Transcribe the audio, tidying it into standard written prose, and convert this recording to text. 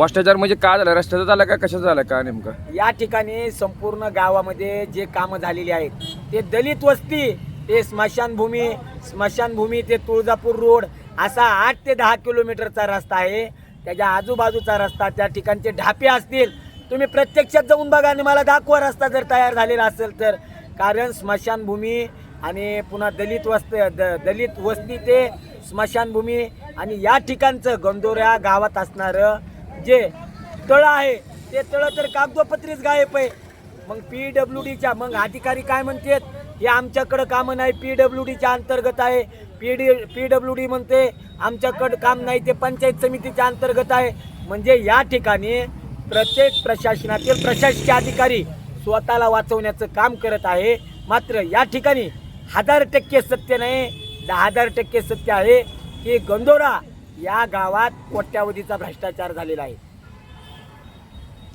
भ्रष्टाचार म्हणजे काय झालं, रस्त्याचा झाला का कशाचा झाला का नेमकं? या ठिकाणी संपूर्ण गावामध्ये जे कामं झालेली आहेत ते दलित वस्ती ते स्मशानभूमी ते तुळजापूर रोड असा 8 ते 10 किलोमीटरचा रस्ता आहे. त्याच्या आजूबाजूचा रस्ता, त्या ठिकाणचे ढापे असतील, तुम्ही प्रत्यक्षात जाऊन बघा आणि मला दाखवा रस्ता जर तयार झालेला असेल तर. कारण स्मशानभूमी आणि पुन्हा दलित वस्ती ते स्मशानभूमी आणि या ठिकाणचं गंदोऱ्या गावात असणारं जे तळं आहे ते तळं तर कागदोपत्रीच गायब आहे. मग PWDच्या मग अधिकारी काय म्हणतात, हे आमच्याकडं कामं नाही, PWDच्या अंतर्गत आहे. PWD म्हणते आमच्याकडं काम नाही, ते पंचायत समितीच्या अंतर्गत आहे. म्हणजे या ठिकाणी प्रत्येक प्रशासनातील प्रशासकीय अधिकारी स्वतःला वाचवण्याचं काम करत आहे. मात्र या ठिकाणी 1000% सत्य नाही, 10,000% सत्य आहे की गंदोरा या गावात कोट्यावधीचा भ्रष्टाचार झालेला आहे.